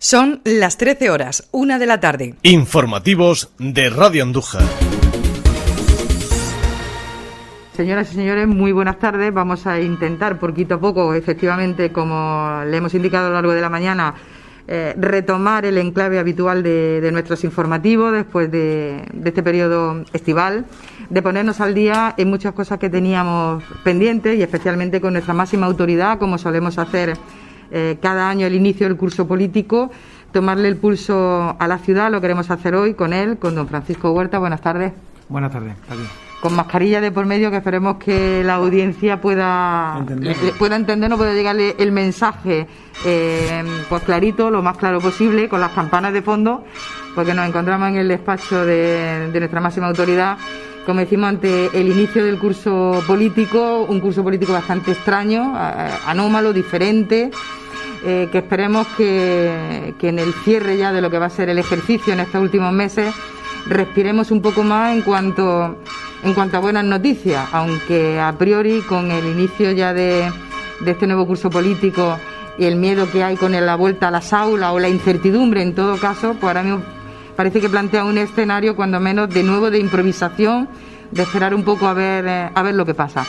Son las 13 horas, 1 de la tarde. Informativos de Radio Andújar. Señoras y señores, muy buenas tardes. Vamos a intentar, poquito a poco, efectivamente, como le hemos indicado a lo largo de la mañana, retomar el enclave habitual de nuestros informativos después de este periodo estival, de ponernos al día en muchas cosas que teníamos pendientes y especialmente con nuestra máxima autoridad, como solemos hacer cada año el inicio del curso político, tomarle el pulso a la ciudad. Lo queremos hacer hoy con él, con don Francisco Huerta. Buenas tardes. Buenas tardes, aquí. Con mascarilla de por medio, que esperemos que la audiencia pueda entendernos, pueda llegarle el mensaje pues clarito, lo más claro posible, con las campanas de fondo, porque nos encontramos en el despacho de nuestra máxima autoridad, como decimos, ante el inicio del curso político, un curso político bastante extraño, anómalo, diferente, que esperemos que en el cierre ya de lo que va a ser el ejercicio en estos últimos meses respiremos un poco más en cuanto a buenas noticias, aunque a priori con el inicio ya de este nuevo curso político y el miedo que hay con la vuelta a las aulas o la incertidumbre en todo caso, pues ahora mismo parece que plantea un escenario cuando menos de nuevo de improvisación, de esperar un poco a ver lo que pasa.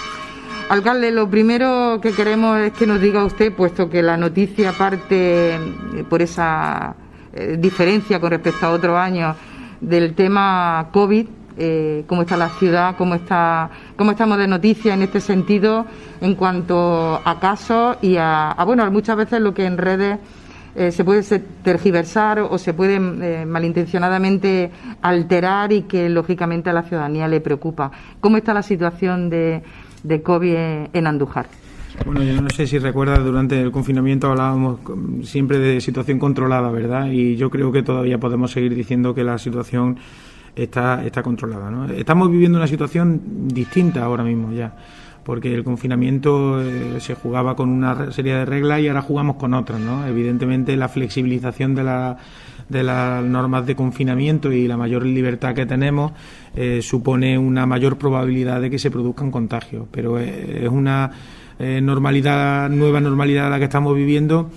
Alcalde, lo primero que queremos es que nos diga usted, puesto que la noticia parte por esa diferencia con respecto a otros años del tema COVID, cómo está la ciudad, cómo estamos de noticias en este sentido en cuanto a casos y bueno, muchas veces lo que en redes se puede tergiversar o se puede malintencionadamente alterar y que lógicamente a la ciudadanía le preocupa. ¿Cómo está la situación de COVID en Andújar? Bueno, yo no sé si recuerdas, durante el confinamiento hablábamos siempre de situación controlada, ¿verdad? Y yo creo que todavía podemos seguir diciendo que la situación está controlada, ¿no? Estamos viviendo una situación distinta ahora mismo ya, porque el confinamiento se jugaba con una serie de reglas y ahora jugamos con otras, ¿no? Evidentemente la flexibilización de las normas de confinamiento y la mayor libertad que tenemos supone una mayor probabilidad de que se produzcan contagios, pero es una nueva normalidad a la que estamos viviendo,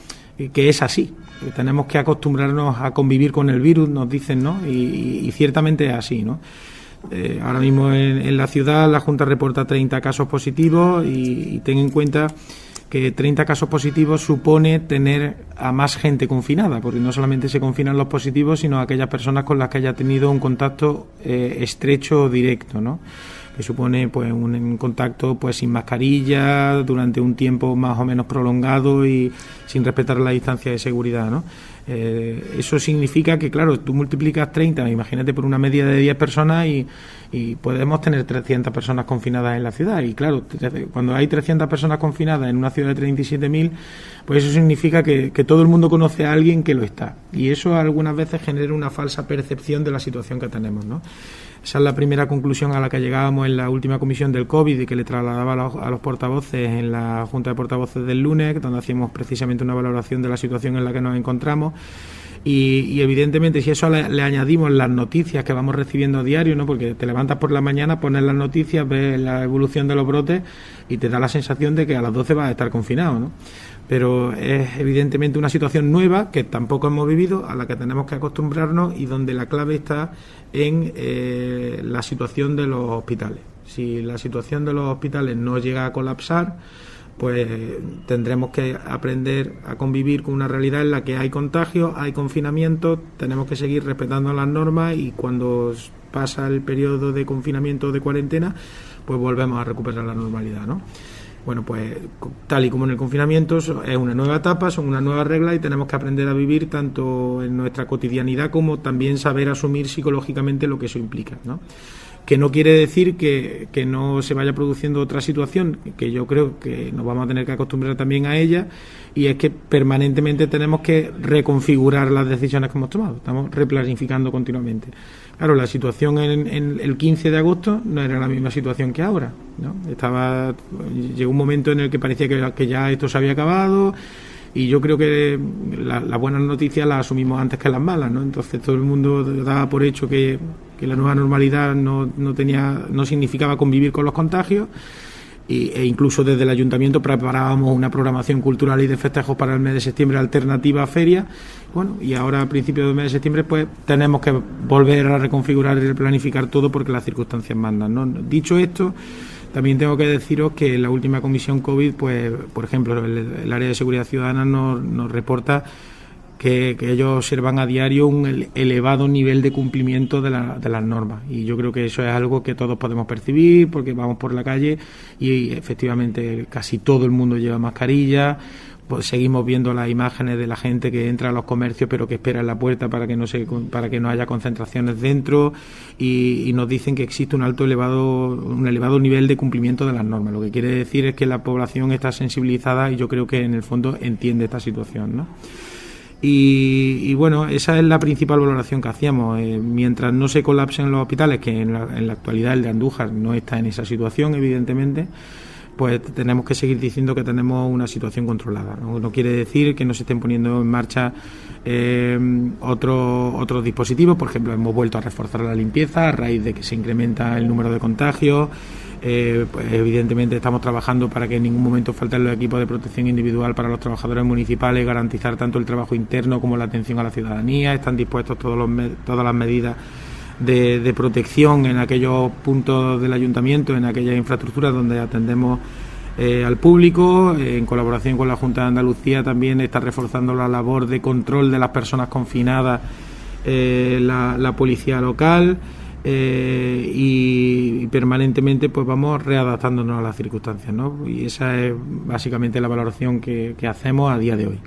que es así. Tenemos que acostumbrarnos a convivir con el virus, nos dicen, ¿no? Y ciertamente es así, ¿no? Ahora mismo en la ciudad la Junta reporta 30 casos positivos y ten en cuenta que 30 casos positivos supone tener a más gente confinada, porque no solamente se confinan los positivos, sino aquellas personas con las que haya tenido un contacto estrecho o directo, ¿no? Que supone pues un contacto pues sin mascarilla durante un tiempo más o menos prolongado y sin respetar la distancia de seguridad, ¿no? Eso significa que, claro, tú multiplicas 30, imagínate, por una media de 10 personas y podemos tener 300 personas confinadas en la ciudad. Y claro, cuando hay 300 personas confinadas en una ciudad de 37.000, pues eso significa que todo el mundo conoce a alguien que lo está. Y eso algunas veces genera una falsa percepción de la situación que tenemos, ¿no? Esa es la primera conclusión a la que llegábamos en la última comisión del COVID y que le trasladaba a los portavoces en la Junta de Portavoces del lunes, donde hacíamos precisamente una valoración de la situación en la que nos encontramos. Y evidentemente, si eso le añadimos las noticias que vamos recibiendo a diario, ¿no? Porque te levantas por la mañana, pones las noticias, ves la evolución de los brotes y te da la sensación de que a las 12 vas a estar confinado, ¿no? Pero es evidentemente una situación nueva que tampoco hemos vivido, a la que tenemos que acostumbrarnos y donde la clave está en la situación de los hospitales. Si la situación de los hospitales no llega a colapsar, pues tendremos que aprender a convivir con una realidad en la que hay contagios, hay confinamiento, tenemos que seguir respetando las normas y cuando pasa el periodo de confinamiento o de cuarentena, pues volvemos a recuperar la normalidad, ¿no? Bueno, pues tal y como en el confinamiento es una nueva etapa, son unas nuevas reglas y tenemos que aprender a vivir tanto en nuestra cotidianidad como también saber asumir psicológicamente lo que eso implica, ¿no? Que no quiere decir que no se vaya produciendo otra situación, que yo creo que nos vamos a tener que acostumbrar también a ella, y es que permanentemente tenemos que reconfigurar las decisiones que hemos tomado, estamos replanificando continuamente. Claro, la situación en el 15 de agosto no era la misma situación que ahora, ¿no? Llegó un momento en el que parecía que ya esto se había acabado, y yo creo que las buenas noticias las asumimos antes que las malas, ¿no? Entonces todo el mundo daba por hecho que la nueva normalidad no significaba convivir con los contagios, e incluso desde el ayuntamiento preparábamos una programación cultural y de festejos para el mes de septiembre alternativa a feria. Bueno, y ahora a principios del mes de septiembre pues tenemos que volver a reconfigurar y replanificar todo porque las circunstancias mandan, ¿no? Dicho esto, también tengo que deciros que en la última comisión COVID, pues por ejemplo, el área de seguridad ciudadana nos reporta que ellos observan a diario un elevado nivel de cumplimiento de las normas, y yo creo que eso es algo que todos podemos percibir porque vamos por la calle y efectivamente casi todo el mundo lleva mascarilla. Pues seguimos viendo las imágenes de la gente que entra a los comercios pero que espera en la puerta para que no haya concentraciones dentro, y nos dicen que existe un elevado nivel de cumplimiento de las normas. Lo que quiere decir es que la población está sensibilizada y yo creo que en el fondo entiende esta situación, ¿no? Y bueno, esa es la principal valoración que hacíamos. Mientras no se colapsen los hospitales, que en la actualidad el de Andújar no está en esa situación, evidentemente, pues tenemos que seguir diciendo que tenemos una situación controlada. No quiere decir que no se estén poniendo en marcha otros dispositivos. Por ejemplo, hemos vuelto a reforzar la limpieza a raíz de que se incrementa el número de contagios. Pues evidentemente estamos trabajando para que en ningún momento falten los equipos de protección individual para los trabajadores municipales, garantizar tanto el trabajo interno como la atención a la ciudadanía. Están dispuestos todas las medidas de protección en aquellos puntos del ayuntamiento, en aquellas infraestructuras donde atendemos al público. En colaboración con la Junta de Andalucía también está reforzando la labor de control de las personas confinadas la policía local, y permanentemente pues vamos readaptándonos a las circunstancias, ¿no? Y esa es básicamente la valoración que hacemos a día de hoy.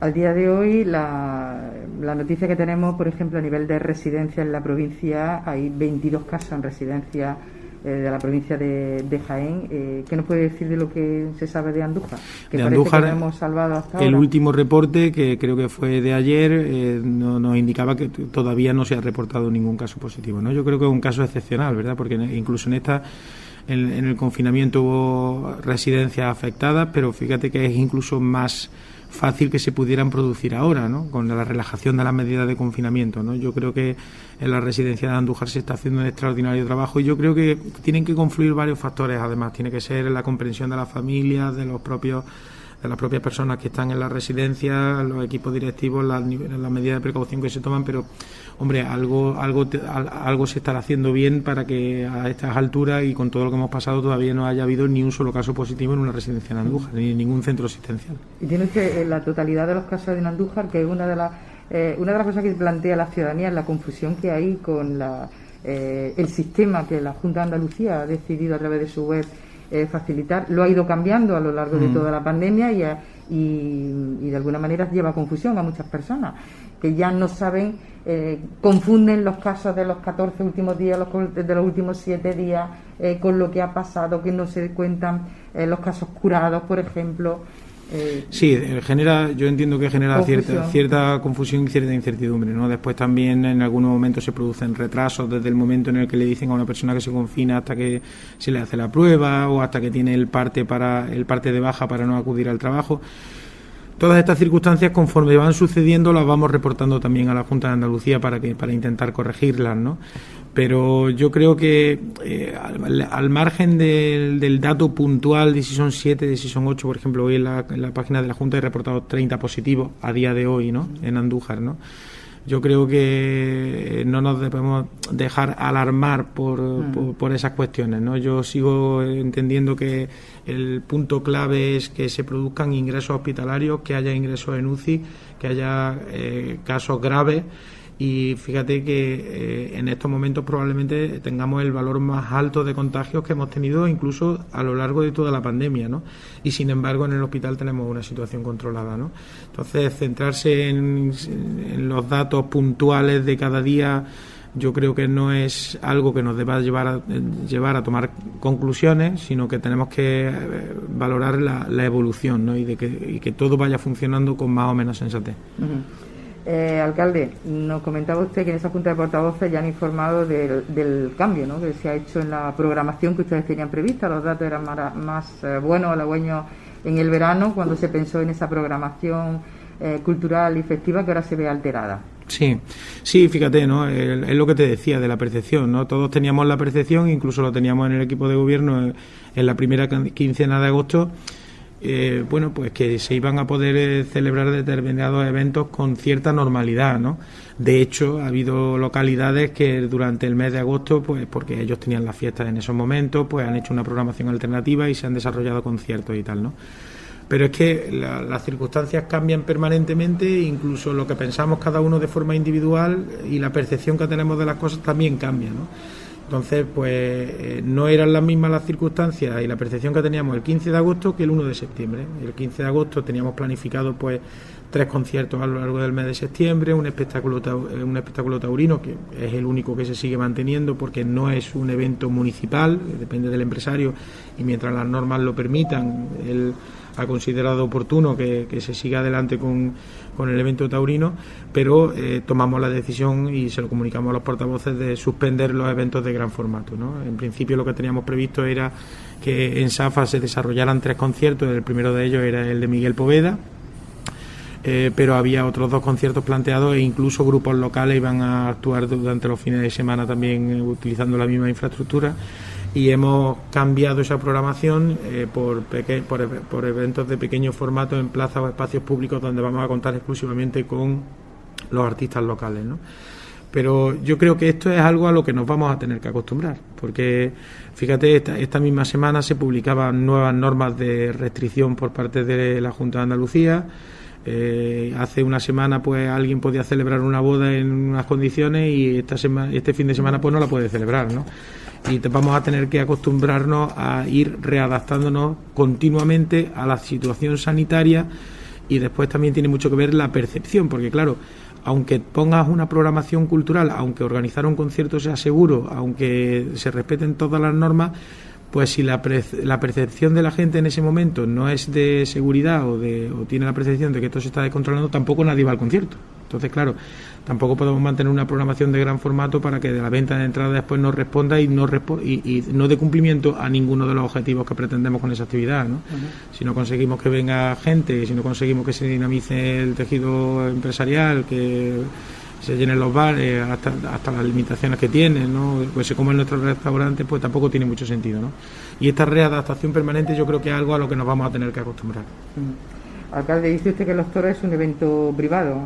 Al día de hoy, la noticia que tenemos, por ejemplo, a nivel de residencia en la provincia, hay 22 casos en residencia de la provincia de Jaén. ¿Qué nos puede decir de lo que se sabe de Andújar? Que de parece Andújar, que no hemos salvado hasta el ahora. último reporte, que creo que fue de ayer, nos indicaba que todavía no se ha reportado ningún caso positivo, ¿no? Yo creo que es un caso excepcional, ¿verdad? Porque incluso en el confinamiento hubo residencias afectadas, pero fíjate que es incluso más fácil que se pudieran producir ahora, ¿no? Con la relajación de las medidas de confinamiento, ¿no? Yo creo que en la residencia de Andújar se está haciendo un extraordinario trabajo, y yo creo que tienen que confluir varios factores. Además, tiene que ser la comprensión de las familias, de las propias personas que están en la residencia, los equipos directivos, las medidas de precaución que se toman, pero hombre, algo se estará haciendo bien para que a estas alturas y con todo lo que hemos pasado todavía no haya habido ni un solo caso positivo en una residencia en Andújar, ni en ningún centro asistencial. Y tiene usted la totalidad de los casos en Andújar, que es una de las cosas que plantea la ciudadanía, es la confusión que hay con el sistema que la Junta de Andalucía ha decidido a través de su web facilitar. Lo ha ido cambiando a lo largo de toda la pandemia y de alguna manera lleva confusión a muchas personas que ya no saben, confunden los casos de los 14 últimos días, de los últimos 7 días con lo que ha pasado, que no se cuentan los casos curados, por ejemplo. Sí, yo entiendo que genera cierta confusión y cierta incertidumbre, ¿no? Después también en algunos momentos se producen retrasos desde el momento en el que le dicen a una persona que se confina hasta que se le hace la prueba o hasta que tiene el parte de baja para no acudir al trabajo. Todas estas circunstancias, conforme van sucediendo, las vamos reportando también a la Junta de Andalucía para intentar corregirlas, ¿no? Pero yo creo que al margen del dato puntual de si son 7, de si son 8, por ejemplo, hoy en la página de la Junta he reportado 30 positivos a día de hoy, ¿no? En Andújar, ¿no? Yo creo que no nos debemos dejar alarmar por esas cuestiones, ¿no? Yo sigo entendiendo que el punto clave es que se produzcan ingresos hospitalarios, que haya ingresos en UCI, que haya casos graves. Y fíjate que en estos momentos probablemente tengamos el valor más alto de contagios que hemos tenido incluso a lo largo de toda la pandemia, ¿no? Y sin embargo en el hospital tenemos una situación controlada, ¿no? Entonces centrarse en los datos puntuales de cada día yo creo que no es algo que nos deba llevar a tomar conclusiones, sino que tenemos que valorar la evolución, ¿no? Y que todo vaya funcionando con más o menos sensatez. Uh-huh. Alcalde, nos comentaba usted que en esa Junta de Portavoces ya han informado del cambio, ¿no?, que se ha hecho en la programación que ustedes tenían prevista. Los datos eran más buenos, halagüeños en el verano, cuando se pensó en esa programación cultural y festiva que ahora se ve alterada. Sí, fíjate, ¿no? Es lo que te decía de la percepción, ¿no? Todos teníamos la percepción, incluso lo teníamos en el equipo de gobierno en la primera quincena de agosto, bueno, pues que se iban a poder celebrar determinados eventos con cierta normalidad, ¿no? De hecho, ha habido localidades que durante el mes de agosto, pues porque ellos tenían las fiestas en esos momentos, pues han hecho una programación alternativa y se han desarrollado conciertos y tal, ¿no? Pero es que las circunstancias cambian permanentemente, incluso lo que pensamos cada uno de forma individual y la percepción que tenemos de las cosas también cambia, ¿no? Entonces, pues no eran las mismas las circunstancias y la percepción que teníamos el 15 de agosto que el 1 de septiembre. El 15 de agosto teníamos planificado pues 3 conciertos a lo largo del mes de septiembre, un espectáculo taurino, que es el único que se sigue manteniendo porque no es un evento municipal, depende del empresario, y mientras las normas lo permitan, él ha considerado oportuno que se siga adelante con el evento taurino, pero tomamos la decisión y se lo comunicamos a los portavoces de suspender los eventos de gran formato, ¿no? En principio lo que teníamos previsto era que en Safa se desarrollaran 3 conciertos, el primero de ellos era el de Miguel Poveda, pero había otros 2 conciertos planteados e incluso grupos locales iban a actuar durante los fines de semana también utilizando la misma infraestructura, y hemos cambiado esa programación por eventos de pequeño formato en plazas o espacios públicos donde vamos a contar exclusivamente con los artistas locales, ¿no? Pero yo creo que esto es algo a lo que nos vamos a tener que acostumbrar, porque fíjate, esta misma semana se publicaban nuevas normas de restricción por parte de la Junta de Andalucía. Hace una semana pues alguien podía celebrar una boda en unas condiciones y este fin de semana pues no la puede celebrar, ¿no? Y vamos a tener que acostumbrarnos a ir readaptándonos continuamente a la situación sanitaria, y después también tiene mucho que ver la percepción, porque claro, aunque pongas una programación cultural, aunque organizar un concierto sea seguro, aunque se respeten todas las normas, pues si la percepción de la gente en ese momento no es de seguridad o tiene la percepción de que esto se está descontrolando, tampoco nadie va al concierto. Entonces, claro, tampoco podemos mantener una programación de gran formato para que de la venta de entrada después no responda y no dé cumplimiento a ninguno de los objetivos que pretendemos con esa actividad, ¿no? Uh-huh. Si no conseguimos que venga gente, si no conseguimos que se dinamice el tejido empresarial, que se llenen los bares hasta las limitaciones que tienen, ¿no? Pues se come en nuestros restaurantes, pues tampoco tiene mucho sentido, ¿no? Y esta readaptación permanente yo creo que es algo a lo que nos vamos a tener que acostumbrar. Alcalde, dice usted que los toros es un evento privado.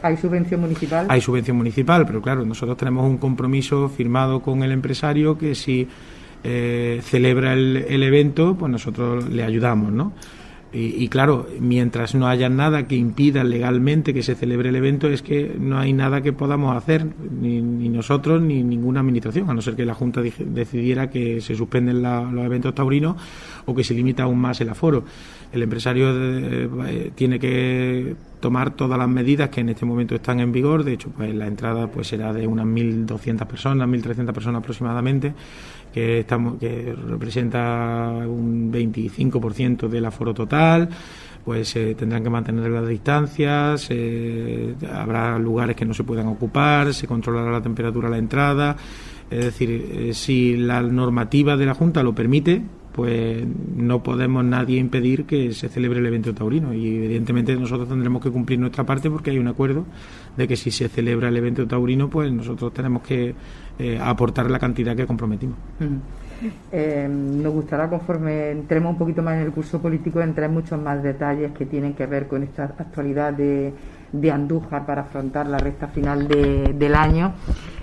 ¿Hay subvención municipal? Hay subvención municipal, pero claro, nosotros tenemos un compromiso firmado con el empresario que si celebra el evento, pues nosotros le ayudamos, ¿no? Y claro, mientras no haya nada que impida legalmente que se celebre el evento, es que no hay nada que podamos hacer, ni nosotros ni ninguna administración, a no ser que la Junta decidiera que se suspenden los eventos taurinos o que se limita aún más el aforo. El empresario tiene que tomar todas las medidas que en este momento están en vigor. De hecho, pues la entrada pues será de unas 1.200 personas, 1.300 personas aproximadamente, que representa un 25% del aforo total. Pues tendrán que mantener las distancias, habrá lugares que no se puedan ocupar, se controlará la temperatura a la entrada. Es decir, si la normativa de la Junta lo permite, pues no podemos nadie impedir que se celebre el evento taurino, y evidentemente nosotros tendremos que cumplir nuestra parte porque hay un acuerdo de que si se celebra el evento taurino, pues nosotros tenemos que aportar la cantidad que comprometimos. Nos gustará, conforme entremos un poquito más en el curso político, entrar en muchos más detalles que tienen que ver con esta actualidad de Andújar para afrontar la recta final del año,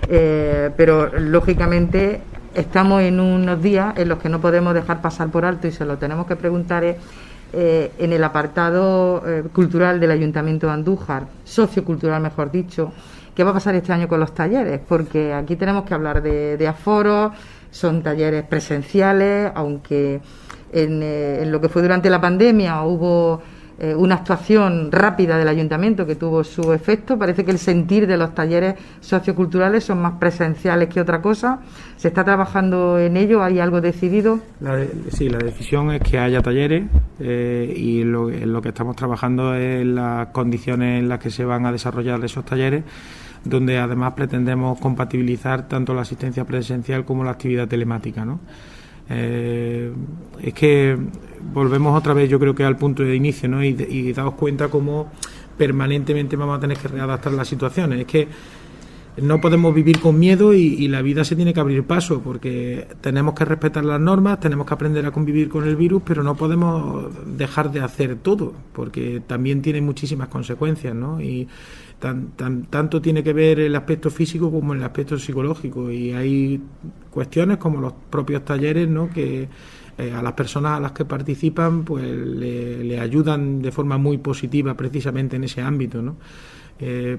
pero lógicamente estamos en unos días en los que no podemos dejar pasar por alto, y se lo tenemos que preguntar en el apartado cultural del Ayuntamiento de Andújar, sociocultural mejor dicho, ¿qué va a pasar este año con los talleres? Porque aquí tenemos que hablar de aforos, son talleres presenciales, aunque en lo que fue durante la pandemia hubo una actuación rápida del ayuntamiento que tuvo su efecto. Parece que el sentir de los talleres socioculturales son más presenciales que otra cosa. ¿Se está trabajando en ello? ¿Hay algo decidido? Sí, la decisión es que haya talleres, y lo que estamos trabajando es las condiciones en las que se van a desarrollar esos talleres, donde además pretendemos compatibilizar tanto la asistencia presencial como la actividad telemática, ¿no? Es que volvemos otra vez, yo creo que al punto de inicio, ¿no? Y daos cuenta cómo permanentemente vamos a tener que readaptar las situaciones. Es que no podemos vivir con miedo y la vida se tiene que abrir paso, porque tenemos que respetar las normas, tenemos que aprender a convivir con el virus, pero no podemos dejar de hacer todo, porque también tiene muchísimas consecuencias, ¿no? Y tanto tiene que ver el aspecto físico como el aspecto psicológico, y hay cuestiones como los propios talleres, ¿no?, que a las personas a las que participan pues le ayudan de forma muy positiva precisamente en ese ámbito, ¿no?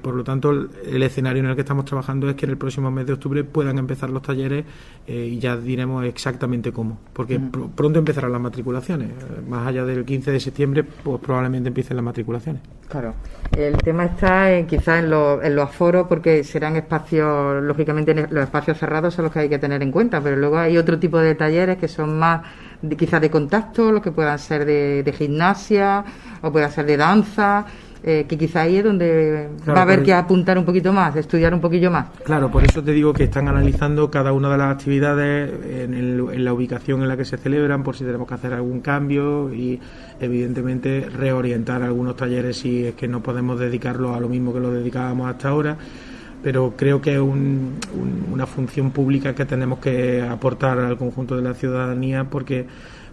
Por lo tanto, el escenario en el que estamos trabajando es que en el próximo mes de octubre puedan empezar los talleres, y ya diremos exactamente cómo, porque pronto empezarán las matriculaciones. Más allá del 15 de septiembre, pues probablemente empiecen las matriculaciones. Claro. El tema está quizás en los aforos, porque serán espacios, lógicamente los espacios cerrados son los que hay que tener en cuenta, pero luego hay otro tipo de talleres que son más quizás de contacto, los que puedan ser de gimnasia o puedan ser de danza, que quizá ahí es donde va a haber que apuntar un poquito más, estudiar un poquillo más. Claro, por eso te digo que están analizando cada una de las actividades en la ubicación en la que se celebran, por si tenemos que hacer algún cambio y evidentemente reorientar algunos talleres si es que no podemos dedicarlos a lo mismo que lo dedicábamos hasta ahora. Pero creo que es una función pública que tenemos que aportar al conjunto de la ciudadanía, porque,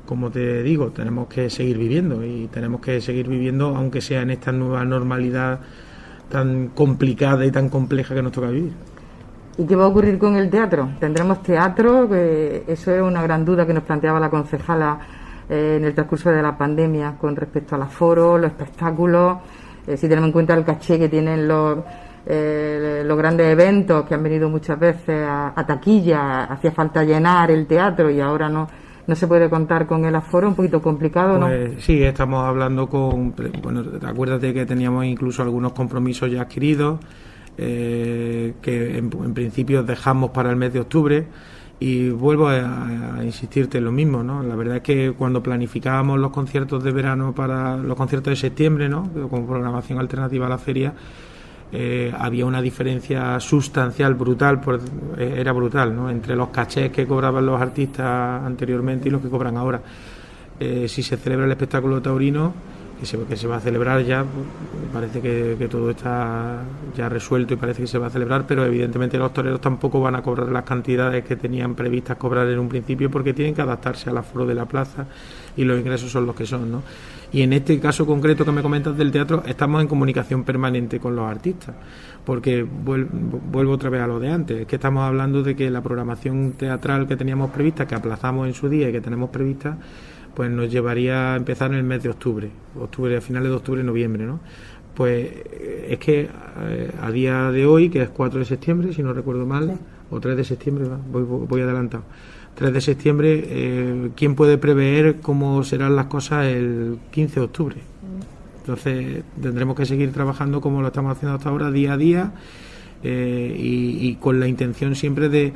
como te digo, tenemos que seguir viviendo, y tenemos que seguir viviendo aunque sea en esta nueva normalidad tan complicada y tan compleja que nos toca vivir. ¿Y qué va a ocurrir con el teatro? ¿Tendremos teatro? Eso es una gran duda que nos planteaba la concejala en el transcurso de la pandemia con respecto al aforo, los espectáculos, si tenemos en cuenta el caché que tienen los grandes eventos que han venido muchas veces a taquilla. Hacía falta llenar el teatro y ahora no se puede contar con el aforo, un poquito complicado, ¿no? Pues sí, estamos hablando bueno, acuérdate que teníamos incluso algunos compromisos ya adquiridos, que en principio dejamos para el mes de octubre, y vuelvo a insistirte en lo mismo, ¿no? La verdad es que cuando planificábamos los conciertos de verano para los conciertos de septiembre, ¿no?, con programación alternativa a la feria, había una diferencia sustancial, brutal, era brutal, ¿no?, entre los cachés que cobraban los artistas anteriormente y los que cobran ahora. Si se celebra el espectáculo taurino, que se va a celebrar ya, parece que todo está ya resuelto y parece que se va a celebrar, pero evidentemente los toreros tampoco van a cobrar las cantidades que tenían previstas cobrar en un principio, porque tienen que adaptarse al aforo de la plaza y los ingresos son los que son, ¿no? Y en este caso concreto que me comentas del teatro, estamos en comunicación permanente con los artistas, porque vuelvo otra vez a lo de antes, es que estamos hablando de que la programación teatral que teníamos prevista, que aplazamos en su día y que tenemos prevista, pues nos llevaría a empezar en el mes de octubre, a finales de octubre, noviembre, ¿no? Pues es que a día de hoy, que es 4 de septiembre, si no recuerdo mal, sí, o 3 de septiembre, voy adelantado, 3 de septiembre, ¿quién puede prever cómo serán las cosas el 15 de octubre? Entonces tendremos que seguir trabajando como lo estamos haciendo hasta ahora, día a día, y con la intención siempre de,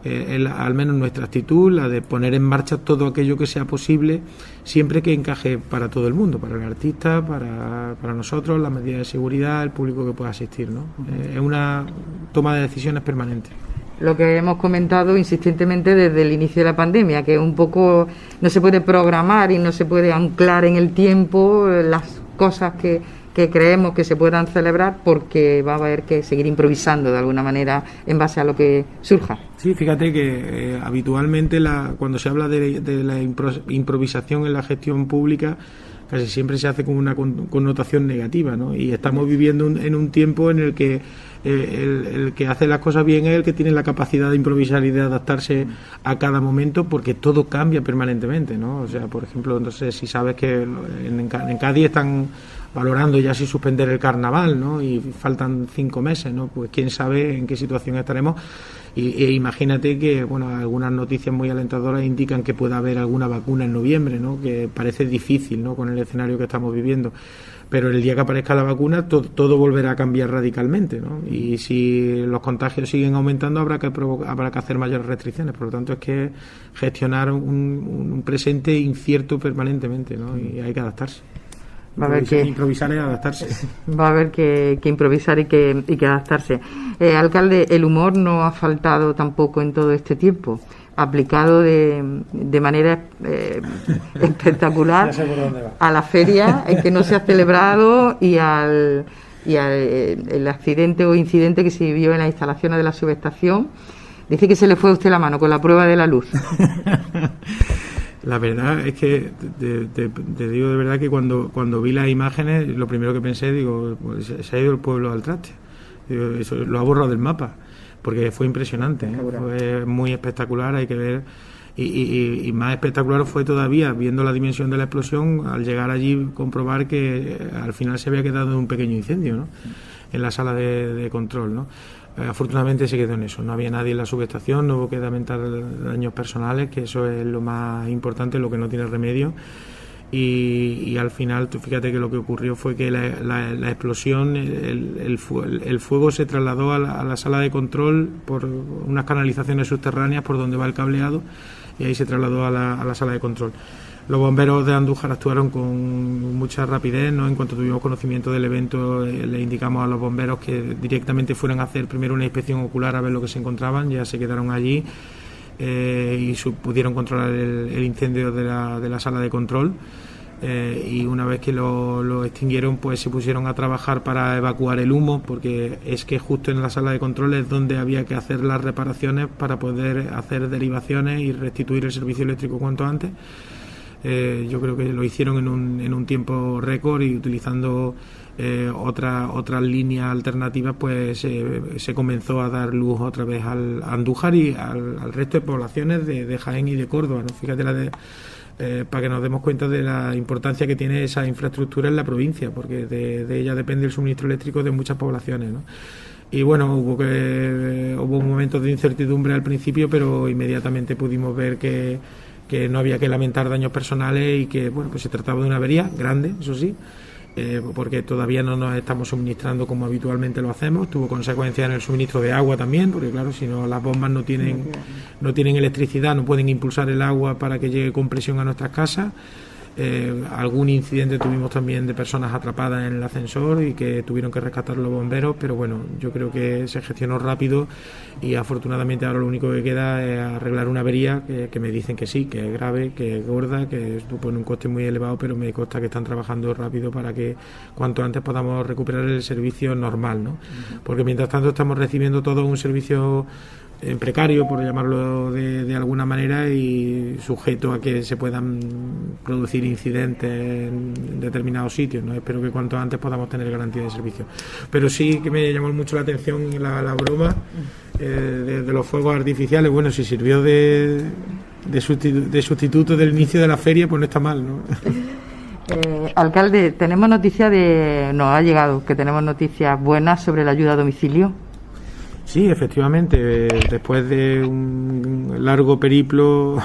al menos nuestra actitud, la de poner en marcha todo aquello que sea posible, siempre que encaje para todo el mundo, para el artista, para nosotros, las medidas de seguridad, el público que pueda asistir, ¿no? Es una toma de decisiones permanente. Lo que hemos comentado insistentemente desde el inicio de la pandemia, que un poco no se puede programar y no se puede anclar en el tiempo las cosas que creemos que se puedan celebrar, porque va a haber que seguir improvisando de alguna manera en base a lo que surja. Sí, fíjate que habitualmente cuando se habla de la improvisación en la gestión pública, casi siempre se hace con una connotación negativa, ¿no? Y estamos viviendo en un tiempo en el que el que hace las cosas bien es el que tiene la capacidad de improvisar y de adaptarse a cada momento, porque todo cambia permanentemente, ¿no? O sea, por ejemplo, no sé si sabes que en Cádiz están valorando ya si suspender el carnaval, ¿no? Y faltan 5 meses, ¿no? Pues quién sabe en qué situación estaremos. E imagínate que, bueno, algunas noticias muy alentadoras indican que pueda haber alguna vacuna en noviembre, ¿no? Que parece difícil, ¿no?, con el escenario que estamos viviendo. Pero el día que aparezca la vacuna, todo volverá a cambiar radicalmente, ¿no? Y si los contagios siguen aumentando, habrá que hacer mayores restricciones. Por lo tanto, es que gestionar un presente incierto permanentemente, ¿no? Y hay que adaptarse. Improvisar y adaptarse. Va a haber que improvisar y que adaptarse. Alcalde, el humor no ha faltado tampoco en todo este tiempo. aplicado de manera espectacular a la feria en que no se ha celebrado y el accidente o incidente que se vivió en las instalaciones de la subestación. Dice que se le fue a usted la mano con la prueba de la luz. La verdad es que te digo de verdad que cuando vi las imágenes, lo primero que pensé, digo, pues se ha ido el pueblo al traste. Digo, eso lo ha borrado del mapa, porque fue impresionante, ¿eh? Fue muy espectacular, hay que ver. Y más espectacular fue todavía, viendo la dimensión de la explosión, al llegar allí comprobar que al final se había quedado un pequeño incendio, ¿no? En la sala de control, ¿no? Afortunadamente se quedó en eso, no había nadie en la subestación, no hubo que lamentar daños personales, que eso es lo más importante, lo que no tiene remedio. Y al final, tú fíjate que lo que ocurrió fue que la explosión, el fuego se trasladó a la sala de control por unas canalizaciones subterráneas por donde va el cableado, y ahí se trasladó a la sala de control. Los bomberos de Andújar actuaron con mucha rapidez, ¿no? En cuanto tuvimos conocimiento del evento, le indicamos a los bomberos que directamente fueran a hacer primero una inspección ocular a ver lo que se encontraban. Ya se quedaron allí y pudieron controlar el incendio de la sala de control. Y una vez que lo extinguieron, pues se pusieron a trabajar para evacuar el humo, porque es que justo en la sala de control es donde había que hacer las reparaciones para poder hacer derivaciones y restituir el servicio eléctrico cuanto antes. Yo creo que lo hicieron en un tiempo récord, y utilizando otras líneas alternativas, pues se comenzó a dar luz otra vez al Andújar y al resto de poblaciones de Jaén y de Córdoba, ¿no? Fíjate para que nos demos cuenta de la importancia que tiene esa infraestructura en la provincia, porque de ella depende el suministro eléctrico de muchas poblaciones, ¿no? Y bueno, hubo momentos de incertidumbre al principio, pero inmediatamente pudimos ver que no había que lamentar daños personales y que bueno, pues se trataba de una avería grande, eso sí, porque todavía no nos estamos suministrando como habitualmente lo hacemos. Tuvo consecuencias en el suministro de agua también, porque claro, si no, las bombas no tienen electricidad, no pueden impulsar el agua para que llegue con presión a nuestras casas. Algún incidente tuvimos también de personas atrapadas en el ascensor y que tuvieron que rescatar los bomberos, pero bueno, yo creo que se gestionó rápido y afortunadamente ahora lo único que queda es arreglar una avería que me dicen que sí, que es grave, que es gorda, que supone un coste muy elevado, pero me consta que están trabajando rápido para que cuanto antes podamos recuperar el servicio normal, ¿no? Porque mientras tanto estamos recibiendo todo un servicio en precario, por llamarlo de alguna manera, y sujeto a que se puedan producir incidentes en determinados sitios, ¿no? Espero que cuanto antes podamos tener garantía de servicio. Pero sí que me llamó mucho la atención la broma de los fuegos artificiales. Bueno, si sirvió de sustituto del inicio de la feria, pues no está mal, ¿no? Alcalde, tenemos noticias nos ha llegado que tenemos noticias buenas sobre la ayuda a domicilio. Sí, efectivamente, después de un largo periplo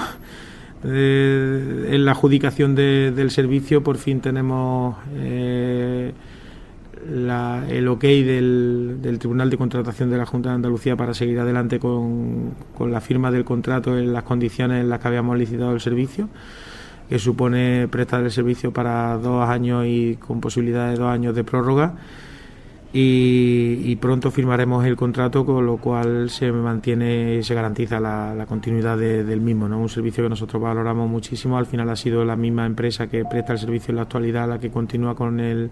en la adjudicación del servicio, por fin tenemos el ok del Tribunal de Contratación de la Junta de Andalucía para seguir adelante con la firma del contrato en las condiciones en las que habíamos licitado el servicio, que supone prestar el servicio para 2 años y con posibilidad de 2 años de prórroga. Y pronto firmaremos el contrato, con lo cual se mantiene y se garantiza la continuidad del mismo, ¿no? Un servicio que nosotros valoramos muchísimo. Al final ha sido la misma empresa que presta el servicio en la actualidad la que continúa con el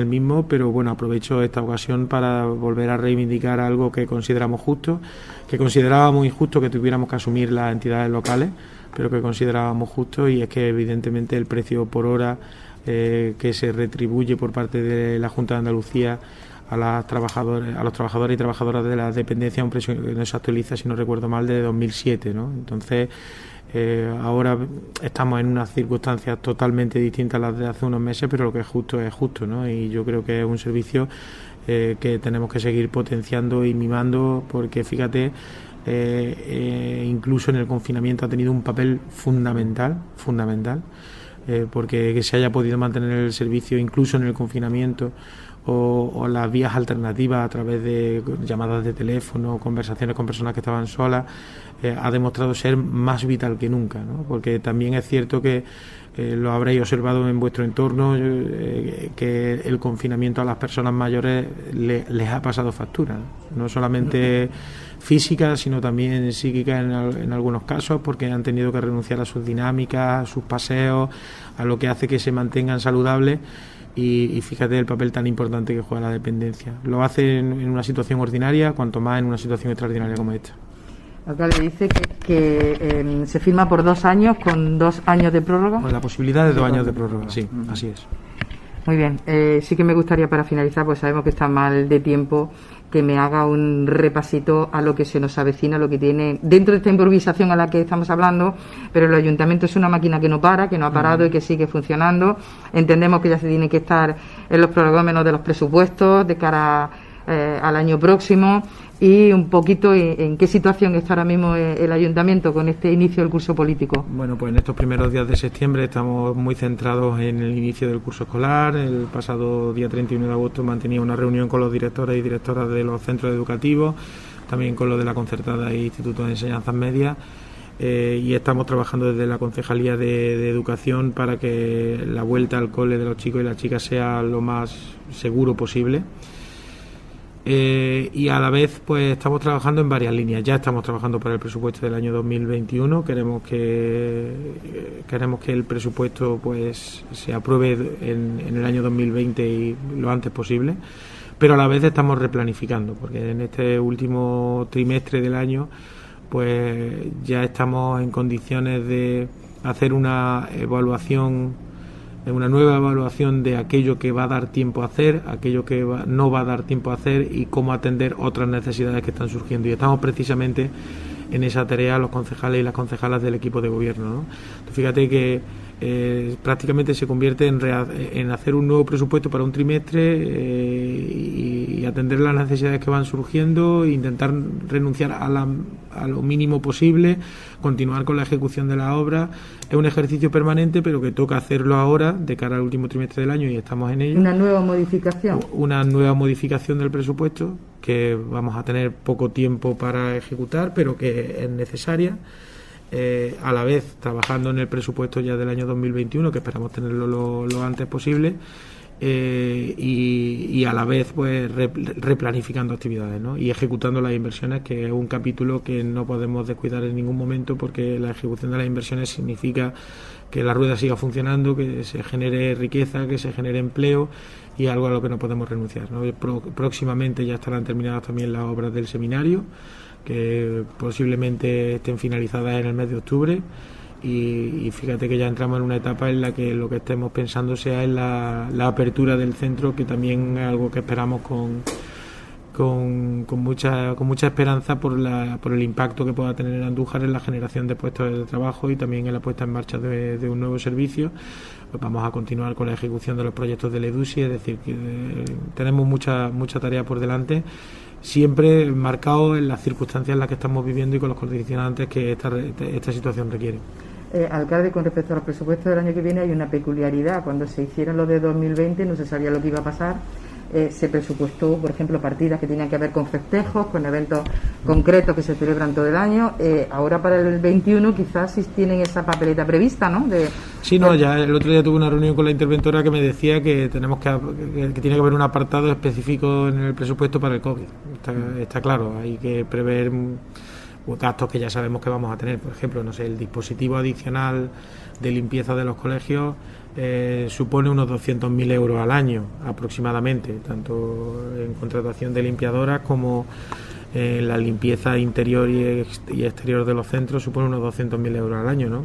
mismo, pero bueno, aprovecho esta ocasión para volver a reivindicar algo que consideramos justo, que considerábamos injusto que tuviéramos que asumir las entidades locales, pero que considerábamos justo, y es que evidentemente el precio por hora que se retribuye por parte de la Junta de Andalucía a los trabajadores y trabajadoras de la dependencia, un precio que no se actualiza, si no recuerdo mal, de 2007, ¿no? Entonces ahora estamos en unas circunstancias totalmente distintas a las de hace unos meses, pero lo que es justo, ¿no? Y yo creo que es un servicio que tenemos que seguir potenciando y mimando, porque fíjate, incluso en el confinamiento ha tenido un papel fundamental, porque que se haya podido mantener el servicio incluso en el confinamiento o las vías alternativas a través de llamadas de teléfono, conversaciones con personas que estaban solas, ha demostrado ser más vital que nunca, ¿no? Porque también es cierto que lo habréis observado en vuestro entorno, que el confinamiento a las personas mayores les ha pasado factura, no solamente física, sino también psíquica en algunos casos, porque han tenido que renunciar a sus dinámicas, a sus paseos, a lo que hace que se mantengan saludables. Y fíjate el papel tan importante que juega la dependencia. Lo hace en una situación ordinaria, cuanto más en una situación extraordinaria como esta. Acá le dice que se firma por 2 años, con 2 años de prórroga. Con la posibilidad de 2 años de prórroga, sí, así es. Muy bien. Sí que me gustaría, para finalizar, pues sabemos que está mal de tiempo, que me haga un repasito a lo que se nos avecina, lo que tiene dentro de esta improvisación a la que estamos hablando, pero el ayuntamiento es una máquina que no para, que no ha parado y que sigue funcionando. Entendemos que ya se tiene que estar en los prolegómenos de los presupuestos de cara al año próximo, y un poquito en qué situación está ahora mismo el ayuntamiento con este inicio del curso político. Bueno, pues en estos primeros días de septiembre estamos muy centrados en el inicio del curso escolar. El pasado día 31 de agosto mantenía una reunión con los directores y directoras de los centros educativos, también con los de la Concertada e Instituto de Enseñanzas Medias, y estamos trabajando desde la Concejalía de Educación para que la vuelta al cole de los chicos y las chicas sea lo más seguro posible. Y a la vez pues estamos trabajando en varias líneas. Ya estamos trabajando para el presupuesto del año 2021. Queremos que el presupuesto pues se apruebe en el año 2020 y lo antes posible, pero a la vez estamos replanificando, porque en este último trimestre del año pues ya estamos en condiciones de hacer una nueva evaluación de aquello que va a dar tiempo a hacer, aquello que no va a dar tiempo a hacer y cómo atender otras necesidades que están surgiendo. Y estamos precisamente en esa tarea los concejales y las concejalas del equipo de gobierno, ¿no? Entonces, fíjate que prácticamente se convierte en hacer un nuevo presupuesto para un trimestre y atender las necesidades que van surgiendo e intentar renunciar a lo mínimo posible, continuar con la ejecución de la obra. Es un ejercicio permanente, pero que toca hacerlo ahora de cara al último trimestre del año y estamos en ello. ¿Una nueva modificación? Una nueva modificación del presupuesto que vamos a tener poco tiempo para ejecutar, pero que es necesaria. A la vez trabajando en el presupuesto ya del año 2021, que esperamos tenerlo lo antes posible, y a la vez pues replanificando actividades, ¿no? Y ejecutando las inversiones, que es un capítulo que no podemos descuidar en ningún momento, porque la ejecución de las inversiones significa que la rueda siga funcionando, que se genere riqueza, que se genere empleo, y algo a lo que no podemos renunciar, ¿no? Próximamente ya estarán terminadas también las obras del seminario, que posiblemente estén finalizadas en el mes de octubre, y fíjate que ya entramos en una etapa en la que lo que estemos pensando sea en la apertura del centro, que también es algo que esperamos con mucha esperanza por el impacto que pueda tener en Andújar en la generación de puestos de trabajo y también en la puesta en marcha de un nuevo servicio. Pues vamos a continuar con la ejecución de los proyectos del EDUSI, es decir, que tenemos mucha tarea por delante, siempre marcado en las circunstancias en las que estamos viviendo y con los condicionantes que esta situación requiere. Alcalde, con respecto a los presupuestos del año que viene hay una peculiaridad. Cuando se hicieron los de 2020 no se sabía lo que iba a pasar. Se presupuestó, por ejemplo, partidas que tenían que ver con festejos, con eventos concretos que se celebran todo el año. Ahora para el 21 quizás sí tienen esa papeleta prevista, ¿no? Sí, no, ya el otro día tuve una reunión con la interventora que me decía que tenemos que tiene que haber un apartado específico en el presupuesto para el COVID. Está claro, hay que prever gastos que ya sabemos que vamos a tener. Por ejemplo, no sé, el dispositivo adicional de limpieza de los colegios supone unos 200.000 euros al año aproximadamente, tanto en contratación de limpiadoras como en la limpieza interior y exterior de los centros, supone unos 200.000 euros al año, ¿no?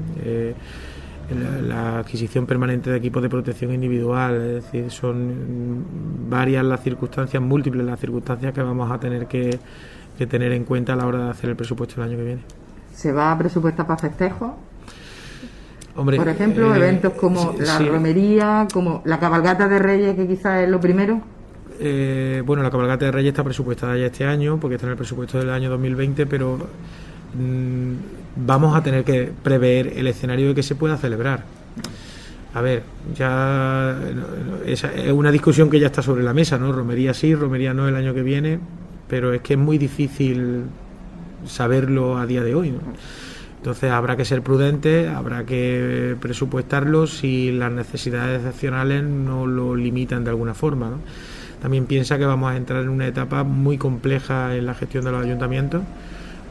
La adquisición permanente de equipos de protección individual, es decir, son varias las circunstancias, múltiples las circunstancias que vamos a tener que tener en cuenta a la hora de hacer el presupuesto del año que viene. ¿Se va a presupuestar para festejos? Hombre, por ejemplo, eventos como la romería, como la cabalgata de Reyes, que quizás es lo primero. Bueno, la cabalgata de Reyes está presupuestada ya este año, porque está en el presupuesto del año 2020, pero vamos a tener que prever el escenario de que se pueda celebrar. A ver, ya es una discusión que ya está sobre la mesa, ¿no? Romería sí, romería no el año que viene, pero es que es muy difícil saberlo a día de hoy, ¿no? Entonces habrá que ser prudente, habrá que presupuestarlo si las necesidades excepcionales no lo limitan de alguna forma, ¿no? También piensa que vamos a entrar en una etapa muy compleja en la gestión de los ayuntamientos,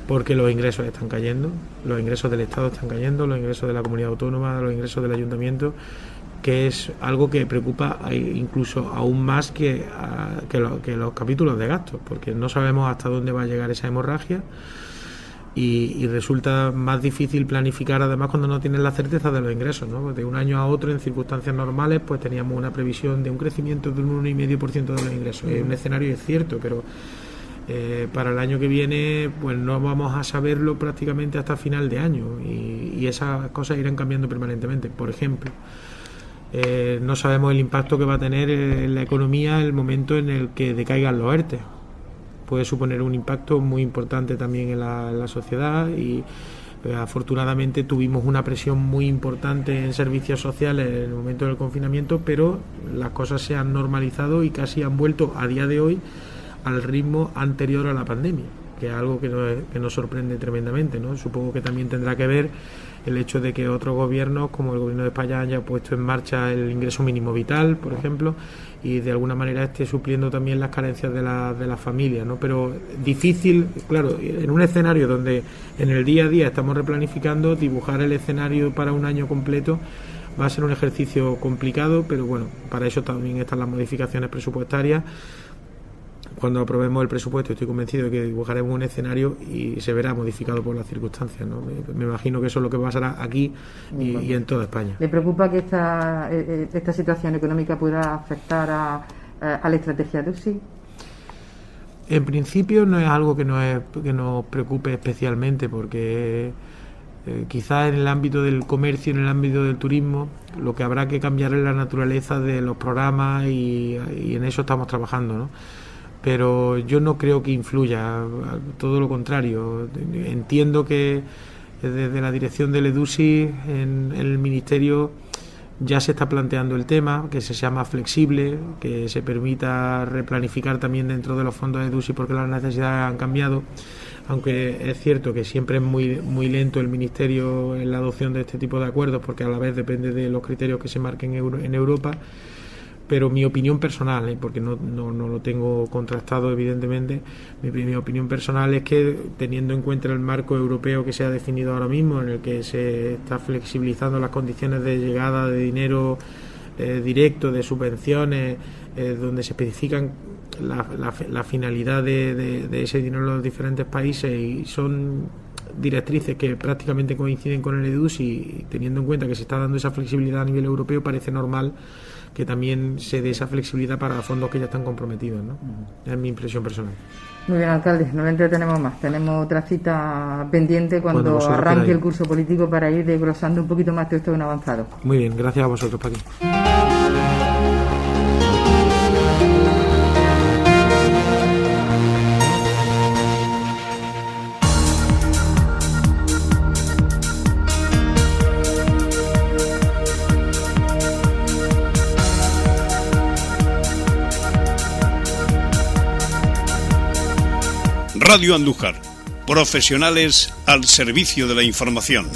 porque los ingresos están cayendo, los ingresos del Estado están cayendo, los ingresos de la comunidad autónoma, los ingresos del ayuntamiento, que es algo que preocupa incluso aún más que los capítulos de gastos, porque no sabemos hasta dónde va a llegar esa hemorragia y resulta más difícil planificar, además, cuando no tienes la certeza de los ingresos, ¿no? De un año a otro, en circunstancias normales, pues teníamos una previsión de un crecimiento de un 1,5% de los ingresos. Es un escenario, es cierto, pero para el año que viene pues no vamos a saberlo prácticamente hasta final de año y esas cosas irán cambiando permanentemente. Por ejemplo, no sabemos el impacto que va a tener en la economía el momento en el que decaigan los ERTE. Puede suponer un impacto muy importante también en la sociedad y afortunadamente tuvimos una presión muy importante en servicios sociales en el momento del confinamiento, pero las cosas se han normalizado y casi han vuelto a día de hoy al ritmo anterior a la pandemia, que es algo que nos sorprende tremendamente, ¿no? Supongo que también tendrá que ver el hecho de que otros gobiernos, como el gobierno de España, haya puesto en marcha el ingreso mínimo vital, por ejemplo, y de alguna manera esté supliendo también las carencias de las familias, ¿no? Pero difícil, claro, en un escenario donde en el día a día estamos replanificando, dibujar el escenario para un año completo va a ser un ejercicio complicado, pero bueno, para eso también están las modificaciones presupuestarias. Cuando aprobemos el presupuesto estoy convencido de que dibujaremos un escenario y se verá modificado por las circunstancias, ¿no? Me imagino que eso es lo que pasará aquí y en toda España. ¿Le preocupa que esta situación económica pueda afectar a la estrategia de UCSIL? En principio no es algo que nos preocupe especialmente, porque quizás en el ámbito del comercio, en el ámbito del turismo, lo que habrá que cambiar es la naturaleza de los programas y en eso estamos trabajando, ¿no? Pero yo no creo que influya, todo lo contrario. Entiendo que desde la dirección del EDUSI en el Ministerio ya se está planteando el tema, que se sea más flexible, que se permita replanificar también dentro de los fondos de EDUSI porque las necesidades han cambiado, aunque es cierto que siempre es muy lento el Ministerio en la adopción de este tipo de acuerdos, porque a la vez depende de los criterios que se marquen en Europa. Pero mi opinión personal, porque no lo tengo contrastado evidentemente, mi opinión personal es que, teniendo en cuenta el marco europeo que se ha definido ahora mismo, en el que se está flexibilizando las condiciones de llegada de dinero directo, de subvenciones, donde se especifican la finalidad de ese dinero en los diferentes países, y son directrices que prácticamente coinciden con el EDUS, y teniendo en cuenta que se está dando esa flexibilidad a nivel europeo, parece normal que también se dé esa flexibilidad para fondos que ya están comprometidos, ¿no? Es mi impresión personal. Muy bien, alcalde, no le entretenemos más. Tenemos otra cita pendiente cuando arranque el curso político para ir desglosando un poquito más todo esto que han avanzado. Muy bien, gracias a vosotros, Paqui. Radio Andújar, profesionales al servicio de la información.